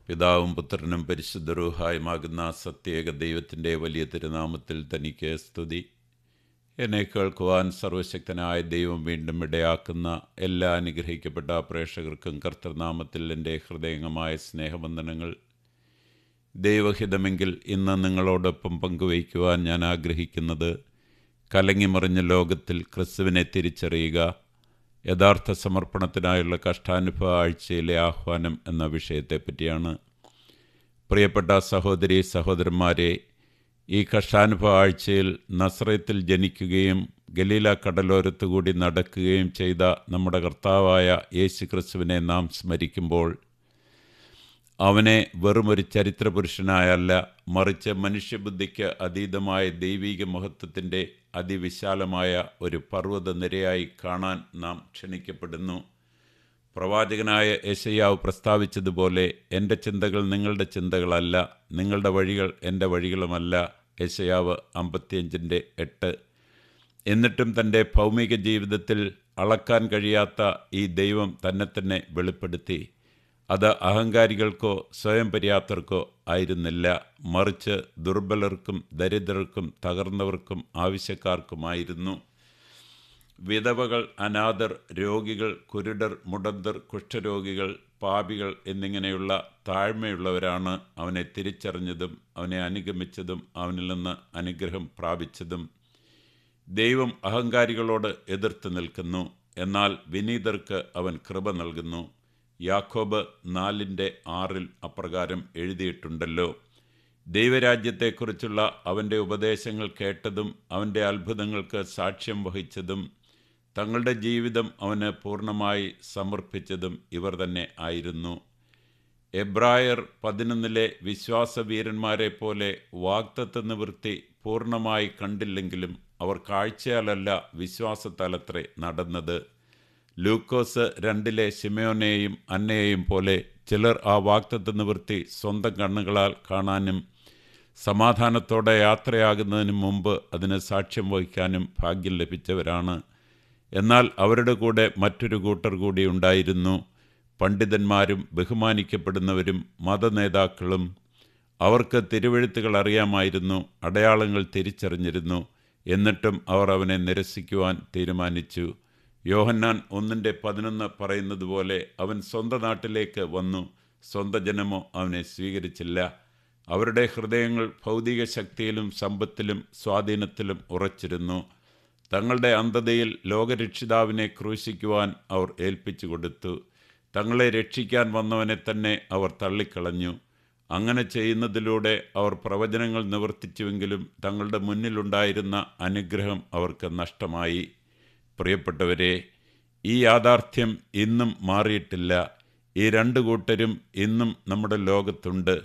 പിതാവും പുത്രനും പരിശുദ്ധ റൂഹായുമാകുന്ന സത്യേക ദൈവത്തിൻ്റെ വലിയ തിരുനാമത്തിൽ തനിക്ക് സ്തുതി. എന്നെ കേൾക്കുവാൻ സർവശക്തനായ ദൈവം വീണ്ടും ഇടയാക്കുന്ന എല്ലാ അനുഗ്രഹിക്കപ്പെട്ട പ്രേക്ഷകർക്കും കർത്തൃനാമത്തിൽ എൻ്റെ ഹൃദയംഗമായ സ്നേഹവന്ദനങ്ങൾ. ദൈവഹിതമെങ്കിൽ ഇന്ന് നിങ്ങളോടൊപ്പം പങ്കുവയ്ക്കുവാൻ ഞാൻ ആഗ്രഹിക്കുന്നത് കലങ്ങിമറിഞ്ഞ ലോകത്തിൽ ക്രിസ്തുവിനെ തിരിച്ചറിയുക, യഥാർത്ഥ സമർപ്പണത്തിനായുള്ള കഷ്ടാനുഭവ ആഴ്ചയിലെ ആഹ്വാനം എന്ന വിഷയത്തെപ്പറ്റിയാണ്. പ്രിയപ്പെട്ട സഹോദരി സഹോദരന്മാരെ, ഈ കഷ്ടാനുഭവ ആഴ്ചയിൽ നസ്രത്തിൽ ജനിക്കുകയും ഗലീല കടലോരത്തുകൂടി നടക്കുകയും ചെയ്ത നമ്മുടെ കർത്താവായ യേശു ക്രിസ്തുവിനെ നാം സ്മരിക്കുമ്പോൾ അവനെ വെറുമൊരു ചരിത്രപുരുഷനായല്ല, മറിച്ച് മനുഷ്യബുദ്ധിക്ക് അതീതമായ ദൈവീക മഹത്വത്തിൻ്റെ അതിവിശാലമായ ഒരു പർവ്വതനിരയായി കാണാൻ നാം ക്ഷണിക്കപ്പെടുന്നു. പ്രവാചകനായ യെശയ്യാവ് പ്രസ്താവിച്ചതുപോലെ, എൻ്റെ ചിന്തകൾ നിങ്ങളുടെ ചിന്തകളല്ല, നിങ്ങളുടെ വഴികൾ എൻ്റെ വഴികളുമല്ല. യെശയ്യാവ് 55:8. എന്നിട്ടും തൻ്റെ ഭൗമിക ജീവിതത്തിൽ അളക്കാൻ കഴിയാത്ത ഈ ദൈവം തന്നെ തന്നെ വെളിപ്പെടുത്തി. അത് അഹങ്കാരികൾക്കോ സ്വയം പര്യാപ്തർക്കോ ആയിരുന്നില്ല, മറിച്ച് ദുർബലർക്കും ദരിദ്രർക്കും തകർന്നവർക്കും ആവശ്യക്കാർക്കുമായിരുന്നു. വിധവകൾ, അനാഥർ, രോഗികൾ, കുരുടർ, മുടന്തർ, കുഷ്ഠരോഗികൾ, പാപികൾ എന്നിങ്ങനെയുള്ള താഴ്മയുള്ളവരാണ് അവനെ തിരിച്ചറിഞ്ഞതും അവനെ അനുഗമിച്ചതും അവനിൽ നിന്ന് അനുഗ്രഹം പ്രാപിച്ചതും. ദൈവം അഹങ്കാരികളോട് എതിർത്ത് നിൽക്കുന്നു, എന്നാൽ വിനീതർക്ക് അവൻ കൃപ നൽകുന്നു. യാക്കോബ് 4:6 അപ്രകാരം എഴുതിയിട്ടുണ്ടല്ലോ. ദൈവരാജ്യത്തെക്കുറിച്ചുള്ള അവൻ്റെ ഉപദേശങ്ങൾ കേട്ടതും അവൻ്റെ അത്ഭുതങ്ങൾക്ക് സാക്ഷ്യം വഹിച്ചതും തങ്ങളുടെ ജീവിതം അവന് പൂർണ്ണമായി സമർപ്പിച്ചതും ഇവർ തന്നെ ആയിരുന്നു. എബ്രായർ 11 വിശ്വാസവീരന്മാരെ പോലെ വാഗ്ദത്ത നിവൃത്തി പൂർണ്ണമായി കണ്ടില്ലെങ്കിലും അവർ കാഴ്ചയാലല്ല വിശ്വാസത്താലത്രേ നടന്നത്. ലൂക്കോസ് 2 ശിമയോനെയും അന്നയെയും പോലെ ചിലർ ആ വാഗ്ദത്ത നിവൃത്തി സ്വന്തം കണ്ണുകളാൽ കാണാനും സമാധാനത്തോടെ യാത്രയാകുന്നതിന് മുമ്പ് അതിന് സാക്ഷ്യം വഹിക്കാനും ഭാഗ്യം ലഭിച്ചവരാണ്. എന്നാൽ അവരുടെ കൂടെ മറ്റൊരു കൂട്ടർ കൂടി ഉണ്ടായിരുന്നു, പണ്ഡിതന്മാരും ബഹുമാനിക്കപ്പെടുന്നവരും മതനേതാക്കളും. അവർക്ക് തിരുവെഴുത്തുകൾ അറിയാമായിരുന്നു, അടയാളങ്ങൾ തിരിച്ചറിഞ്ഞിരുന്നു. എന്നിട്ടും അവർ അവനെ നിരസിക്കുവാൻ തീരുമാനിച്ചു. യോഹന്നാൻ 1:11 പറയുന്നത് പോലെ, അവൻ സ്വന്തം നാട്ടിലേക്ക് വന്നു, സ്വന്തം ജനമോ അവനെ സ്വീകരിച്ചില്ല. അവരുടെ ഹൃദയങ്ങൾ ഭൗതിക ശക്തിയിലും സമ്പത്തിലും സ്വാധീനത്തിലും ഉറച്ചിരുന്നു. തങ്ങളുടെ അന്ധതയിൽ ലോകരക്ഷിതാവിനെ ക്രൂശിക്കുവാൻ അവർ ഏൽപ്പിച്ചു കൊടുത്തു. തങ്ങളെ രക്ഷിക്കാൻ വന്നവനെ തന്നെ അവർ തള്ളിക്കളഞ്ഞു. അങ്ങനെ ചെയ്യുന്നതിലൂടെ അവർ പ്രവചനങ്ങൾ നിവർത്തിച്ചുവെങ്കിലും തങ്ങളുടെ മുന്നിലുണ്ടായിരുന്ന അനുഗ്രഹം അവർക്ക് നഷ്ടമായി. പ്രിയപ്പെട്ടവരെ, ഈ യാഥാർത്ഥ്യം ഇന്നും മാറിയിട്ടില്ല. ഈ രണ്ട് കൂട്ടരും ഇന്നും നമ്മുടെ ലോകത്തുണ്ട്.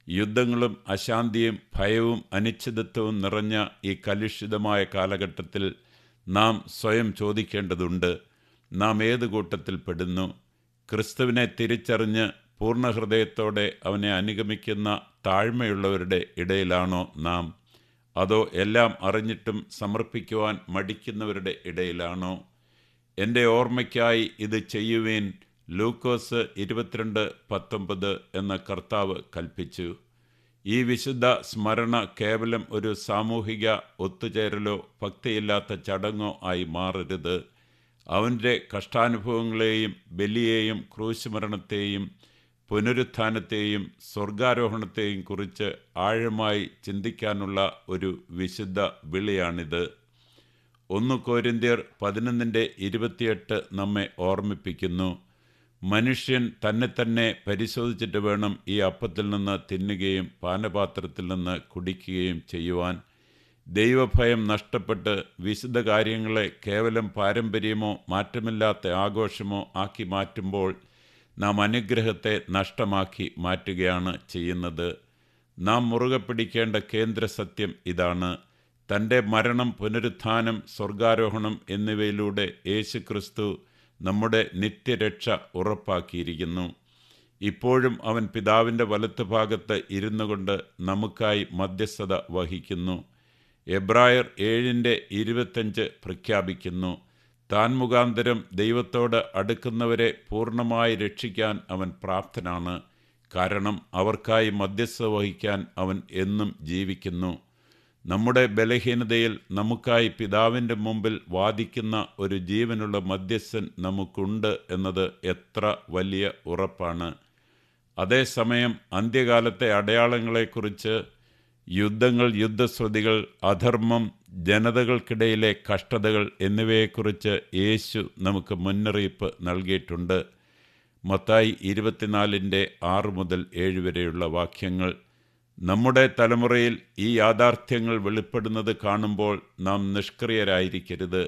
യുദ്ധങ്ങളും അശാന്തിയും ഭയവും അനിശ്ചിതത്വവും നിറഞ്ഞ ഈ കലുഷിതമായ കാലഘട്ടത്തിൽ നാം സ്വയം ചോദിക്കേണ്ടതുണ്ട്, നാം ഏത് കൂട്ടത്തിൽ പെടുന്നു? ക്രിസ്തുവിനെ തിരിച്ചറിഞ്ഞ് പൂർണ്ണ ഹൃദയത്തോടെ അവനെ അനുഗമിക്കുന്ന താഴ്മയുള്ളവരുടെ ഇടയിലാണോ നാം? അതോ എല്ലാം അറിഞ്ഞിട്ടും സമർപ്പിക്കുവാൻ മടിക്കുന്നവരുടെ ഇടയിലാണോ? എൻ്റെ ഓർമ്മയ്ക്കായി ഇത് ചെയ്യുവീൻ, ലൂക്കോസ് 22:19 എന്ന കർത്താവ് കൽപ്പിച്ചു. ഈ വിശുദ്ധ സ്മരണ കേവലം ഒരു സാമൂഹിക ഒത്തുചേരലോ ഭക്തിയില്ലാത്ത ചടങ്ങോ ആയി മാറരുത്. അവൻ്റെ കഷ്ടാനുഭവങ്ങളെയും ബലിയെയും ക്രൂശുമരണത്തെയും പുനരുത്ഥാനത്തെയും സ്വർഗാരോഹണത്തെയും കുറിച്ച് ആഴമായി ചിന്തിക്കാനുള്ള ഒരു വിശുദ്ധ വിളിയാണിത്. 1 കൊരിന്ത്യർ 11:28 നമ്മെ ഓർമ്മിപ്പിക്കുന്നു, മനുഷ്യൻ തന്നെ തന്നെ പരിശോധിച്ചിട്ട് വേണം ഈ അപ്പത്തിൽ നിന്ന് തിന്നുകയും പാനപാത്രത്തിൽ നിന്ന് കുടിക്കുകയും ചെയ്യുവാൻ. ദൈവഭയം നഷ്ടപ്പെട്ട് വിശുദ്ധ കാര്യങ്ങളെ കേവലം പാരമ്പര്യമോ മാറ്റമില്ലാത്ത ആഘോഷമോ ആക്കി മാറ്റുമ്പോൾ നാം അനുഗ്രഹത്തെ നഷ്ടമാക്കി മാറ്റുകയാണ് ചെയ്യുന്നത്. നാം മുറുകെ പിടിക്കേണ്ട കേന്ദ്ര സത്യം ഇതാണ്. തൻ്റെ മരണം, പുനരുത്ഥാനം, സ്വർഗാരോഹണം എന്നിവയിലൂടെ യേശു ക്രിസ്തു നമ്മുടെ നിത്യരക്ഷ ഉറപ്പാക്കിയിരിക്കുന്നു. ഇപ്പോഴും അവൻ പിതാവിൻ്റെ വലത്തുഭാഗത്ത് ഇരുന്നു കൊണ്ട് നമുക്കായി മധ്യസ്ഥത വഹിക്കുന്നു. എബ്രായർ 7:25 പ്രഖ്യാപിക്കുന്നു, താൻ മുഖാന്തരം ദൈവത്തോട് അടുക്കുന്നവരെ പൂർണ്ണമായി രക്ഷിക്കാൻ അവൻ പ്രാപ്തനാണ്. കാരണം അവർക്കായി മധ്യസ്ഥത വഹിക്കാൻ അവൻ എന്നും ജീവിക്കുന്നു. നമ്മുടെ ബലഹീനതയിൽ നമുക്കായി പിതാവിൻ്റെ മുമ്പിൽ വാദിക്കുന്ന ഒരു ജീവനുള്ള മധ്യസ്ഥൻ നമുക്കുണ്ട് എന്നത് എത്ര വലിയ ഉറപ്പാണ്. അതേസമയം അന്ത്യകാലത്തെ അടയാളങ്ങളെക്കുറിച്ച്, യുദ്ധങ്ങൾ, യുദ്ധശ്രുതികൾ, അധർമ്മം, ജനതകൾക്കിടയിലെ കഷ്ടതകൾ എന്നിവയെക്കുറിച്ച് യേശു നമുക്ക് മുന്നറിയിപ്പ് നൽകിയിട്ടുണ്ട്. മത്തായി 24:6-7 വരെയുള്ള വാക്യങ്ങൾ. നമ്മുടെ തലമുറയിൽ ഈ യാഥാർത്ഥ്യങ്ങൾ വെളിപ്പെടുന്നത് കാണുമ്പോൾ നാം നിഷ്ക്രിയരായിരിക്കരുത്.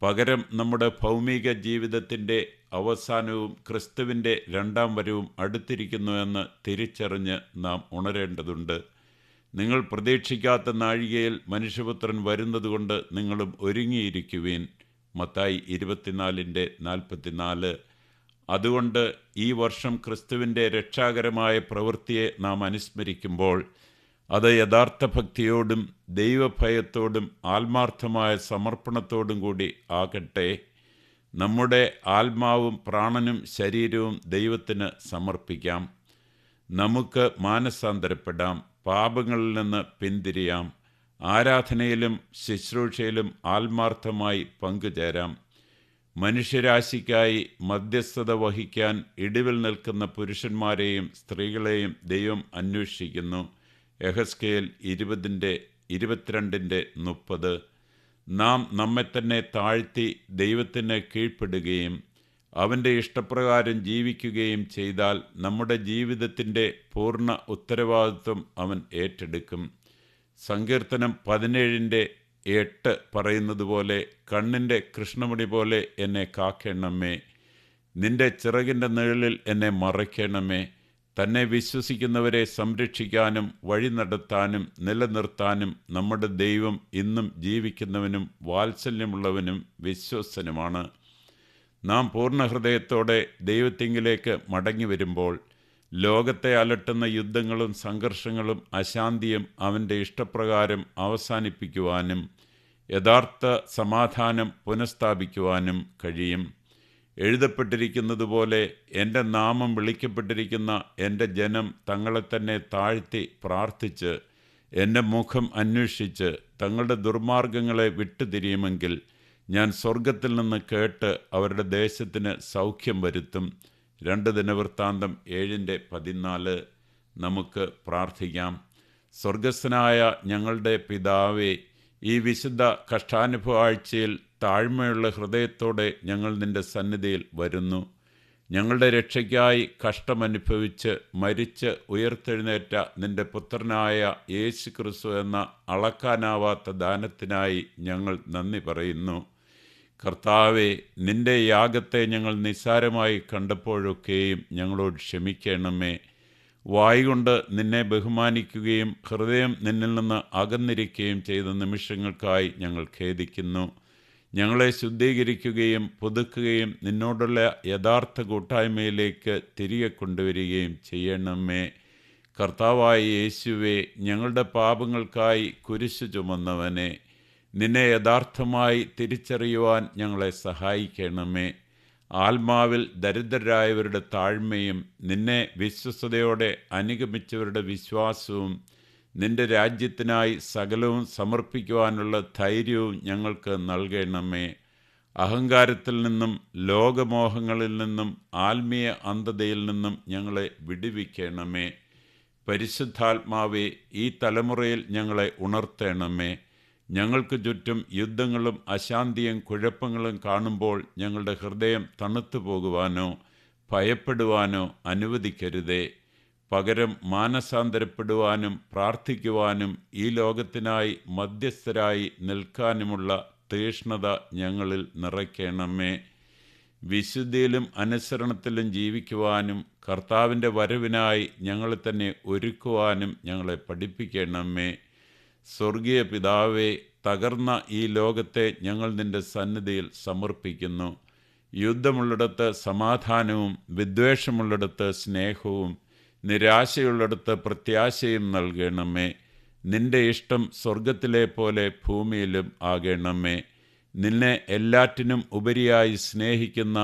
പകരം നമ്മുടെ ഭൗമിക ജീവിതത്തിൻ്റെ അവസാനവും ക്രിസ്തുവിൻ്റെ രണ്ടാം വരവും അടുത്തിരിക്കുന്നുവെന്ന് തിരിച്ചറിഞ്ഞ് നാം ഉണരേണ്ടതുണ്ട്. നിങ്ങൾ പ്രതീക്ഷിക്കാത്ത നാഴികയിൽ മനുഷ്യപുത്രൻ വരുന്നതുകൊണ്ട് നിങ്ങളും ഒരുങ്ങിയിരിക്കുവീൻ. മത്തായി 24:44. അതുകൊണ്ട് ഈ വർഷം ക്രിസ്തുവിൻ്റെ രക്ഷാകരമായ പ്രവൃത്തിയെ നാം അനുസ്മരിക്കുമ്പോൾ അത് യഥാർത്ഥ ഭക്തിയോടും ദൈവഭയത്തോടും ആത്മാർത്ഥമായ സമർപ്പണത്തോടും കൂടി ആകട്ടെ. നമ്മുടെ ആത്മാവും പ്രാണനും ശരീരവും ദൈവത്തിന് സമർപ്പിക്കാം. നമുക്ക് മാനസാന്തരപ്പെടാം, പാപങ്ങളിൽ നിന്ന് പിന്തിരിയാം, ആരാധനയിലും ശുശ്രൂഷയിലും ആത്മാർത്ഥമായി പങ്കുചേരാം. മനുഷ്യരാശിക്കായി മധ്യസ്ഥത വഹിക്കാൻ ഇടിവിൽ നിൽക്കുന്ന പുരുഷന്മാരെയും സ്ത്രീകളെയും ദൈവം അന്വേഷിക്കുന്നു. യെഹെസ്കേൽ 20:22-30. നാം നമ്മെ തന്നെ താഴ്ത്തി ദൈവത്തിന് കീഴ്പ്പെടുകയും അവൻ്റെ ഇഷ്ടപ്രകാരം ജീവിക്കുകയും ചെയ്താൽ നമ്മുടെ ജീവിതത്തിൻ്റെ പൂർണ്ണ ഉത്തരവാദിത്വം അവൻ ഏറ്റെടുക്കും. സങ്കീർത്തനം 17:8 പറയുന്നത് പോലെ, കണ്ണിൻ്റെ കൃഷ്ണമണി പോലെ എന്നെ കാക്കണമേ, നിന്റെ ചിറകിൻ്റെ നിഴലിൽ എന്നെ മറയ്ക്കണമേ. തന്നെ വിശ്വസിക്കുന്നവരെ സംരക്ഷിക്കാനും വഴി നടത്താനും നിലനിർത്താനും നമ്മുടെ ദൈവം ഇന്നും ജീവിക്കുന്നവനും വാത്സല്യമുള്ളവനും വിശ്വസ്തനുമാണ്. നാം പൂർണ്ണ ഹൃദയത്തോടെ ദൈവത്തിങ്കിലേക്ക് മടങ്ങി വരുമ്പോൾ ലോകത്തെ അലട്ടുന്ന യുദ്ധങ്ങളും സംഘർഷങ്ങളും അശാന്തിയും അവൻ്റെ ഇഷ്ടപ്രകാരം അവസാനിപ്പിക്കുവാനും യഥാർത്ഥ സമാധാനം പുനഃസ്ഥാപിക്കുവാനും കഴിയും. എഴുതപ്പെട്ടിരിക്കുന്നതുപോലെ, എൻ്റെ നാമം വിളിക്കപ്പെട്ടിരിക്കുന്ന എൻ്റെ ജനം തങ്ങളെ തന്നെ താഴ്ത്തി പ്രാർത്ഥിച്ച് എൻ്റെ മുഖം അന്വേഷിച്ച് തങ്ങളുടെ ദുർമാർഗങ്ങളെ വിട്ടുതിരിയുമെങ്കിൽ ഞാൻ സ്വർഗത്തിൽ നിന്ന് കേട്ട് അവരുടെ ദേശത്തിന് സൗഖ്യം വരുത്തും. 2 ദിനവൃത്താന്തം 7:14. നമുക്ക് പ്രാർത്ഥിക്കാം. സ്വർഗസ്ഥനായ ഞങ്ങളുടെ പിതാവേ, ഈ വിശുദ്ധ കഷ്ടാനുഭവ ആഴ്ചയിൽ താഴ്മയുള്ള ഹൃദയത്തോടെ ഞങ്ങൾ നിൻ്റെ സന്നിധിയിൽ വരുന്നു. ഞങ്ങളുടെ രക്ഷയ്ക്കായി കഷ്ടമനുഭവിച്ച് മരിച്ച് ഉയർത്തെഴുന്നേറ്റ നിൻ്റെ പുത്രനായ യേശു ക്രിസ്തു എന്ന അളക്കാനാവാത്ത ദാനത്തിനായി ഞങ്ങൾ നന്ദി പറയുന്നു. കർത്താവേ, നിൻ്റെ യാഗത്തെ ഞങ്ങൾ നിസ്സാരമായി കണ്ടപ്പോഴൊക്കെയും ഞങ്ങളോട് ക്ഷമിക്കണമേ. വായുകൊണ്ട് നിന്നെ ബഹുമാനിക്കുകയും ഹൃദയം നിന്നിൽ നിന്ന് അകന്നിരിക്കുകയും ചെയ്ത നിമിഷങ്ങൾക്കായി ഞങ്ങൾ ഖേദിക്കുന്നു. ഞങ്ങളെ ശുദ്ധീകരിക്കുകയും പുതുക്കുകയും നിന്നോടുള്ള യഥാർത്ഥ കൂട്ടായ്മയിലേക്ക് തിരികെ കൊണ്ടുവരികയും ചെയ്യണമേ. കർത്താവായ യേശുവേ, ഞങ്ങളുടെ പാപങ്ങൾക്കായി കുരിശു ചുമന്നവനെ, നിന്നെ യഥാർത്ഥമായി തിരിച്ചറിയുവാൻ ഞങ്ങളെ സഹായിക്കണമേ. ആത്മാവിൽ ദരിദ്രരായവരുടെ താഴ്മയും നിന്നെ വിശ്വസ്തയോടെ അനുഗമിച്ചവരുടെ വിശ്വാസവും നിന്റെ രാജ്യത്തിനായി സകലവും സമർപ്പിക്കുവാനുള്ള ധൈര്യവും ഞങ്ങൾക്ക് നൽകണമേ. അഹങ്കാരത്തിൽ നിന്നും ലോകമോഹങ്ങളിൽ നിന്നും ആത്മീയ അന്ധതയിൽ നിന്നും ഞങ്ങളെ വിടുവിക്കണമേ. പരിശുദ്ധാത്മാവേ, ഈ തലമുറയിൽ ഞങ്ങളെ ഉണർത്തണമേ. ഞങ്ങൾക്ക് ചുറ്റും യുദ്ധങ്ങളും അശാന്തിയും കുഴപ്പങ്ങളും കാണുമ്പോൾ ഞങ്ങളുടെ ഹൃദയം തണുത്തു പോകുവാനോ ഭയപ്പെടുവാനോ അനുവദിക്കരുതേ. പകരം മാനസാന്തരപ്പെടുവാനും പ്രാർത്ഥിക്കുവാനും ഈ ലോകത്തിനായി മധ്യസ്ഥരായി നിൽക്കാനുമുള്ള തീഷ്ണത ഞങ്ങളിൽ നിറയ്ക്കണമേ. വിശുദ്ധിയിലും അനുസരണത്തിലും ജീവിക്കുവാനും കർത്താവിൻ്റെ വരവിനായി ഞങ്ങളെ തന്നെ ഒരുക്കുവാനും ഞങ്ങളെ പഠിപ്പിക്കണമേ. സ്വർഗീയ പിതാവേ, തകർന്ന ഈ ലോകത്തെ ഞങ്ങൾ നിൻ്റെ സന്നിധിയിൽ സമർപ്പിക്കുന്നു. യുദ്ധമുള്ളിടത്ത് സമാധാനവും വിദ്വേഷമുള്ളിടത്ത് സ്നേഹവും നിരാശയുള്ളിടത്ത് പ്രത്യാശയും നൽകണമേ. നിൻ്റെ ഇഷ്ടം സ്വർഗത്തിലെ പോലെ ഭൂമിയിലും ആകണമേ. നിന്നെ എല്ലാറ്റിനും ഉപരിയായി സ്നേഹിക്കുന്ന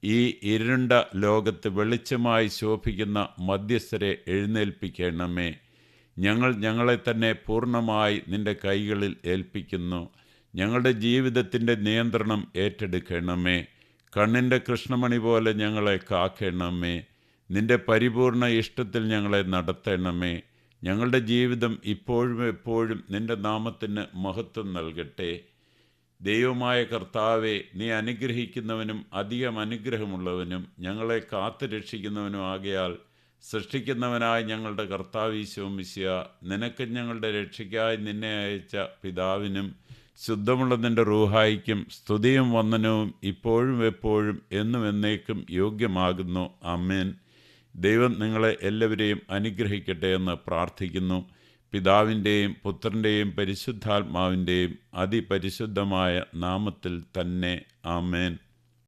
ഈ ഇരുണ്ട ലോകത്ത് വെളിച്ചമായി ശോഭിക്കുന്ന മധ്യസ്ഥരെ എഴുന്നേൽപ്പിക്കണമേ. ഞങ്ങളെ തന്നെ പൂർണ്ണമായി നിൻ്റെ കൈകളിൽ ഏൽപ്പിക്കുന്നു. ഞങ്ങളുടെ ജീവിതത്തിൻ്റെ നിയന്ത്രണം ഏറ്റെടുക്കണമേ. കണ്ണിൻ്റെ കൃഷ്ണമണി പോലെ ഞങ്ങളെ കാക്കണമേ. നിൻ്റെ പരിപൂർണ ഇഷ്ടത്തിൽ ഞങ്ങളെ നടത്തണമേ. ഞങ്ങളുടെ ജീവിതം ഇപ്പോഴും എപ്പോഴും നിൻ്റെ നാമത്തിന് മഹത്വം നൽകട്ടെ. ദൈവമായ കർത്താവെ, നീ അനുഗ്രഹിക്കുന്നവനും അധികം അനുഗ്രഹമുള്ളവനും ഞങ്ങളെ കാത്തു രക്ഷിക്കുന്നവനും ആകയാൽ സൃഷ്ടിക്കുന്നവനായ ഞങ്ങളുടെ കർത്താവ് ഈശോ മിശിഹാ, നിനക്ക് ഞങ്ങളുടെ രക്ഷയ്ക്കായി നിന്നെ അയച്ച പിതാവിനും ശുദ്ധമുള്ള നിൻ്റെ റൂഹായിക്കും സ്തുതിയും വന്ദനവും ഇപ്പോഴും എപ്പോഴും എന്നും എന്നേക്കും യോഗ്യമാകുന്നു. ആമേൻ. ദൈവം നിങ്ങളെ എല്ലാവരെയും അനുഗ്രഹിക്കട്ടെ എന്ന് പ്രാർത്ഥിക്കുന്നു. പിതാവിൻ്റെയും പുത്രൻ്റെയും പരിശുദ്ധാത്മാവിൻ്റെയും അതിപരിശുദ്ധമായ നാമത്തിൽ തന്നെ. ആമേൻ.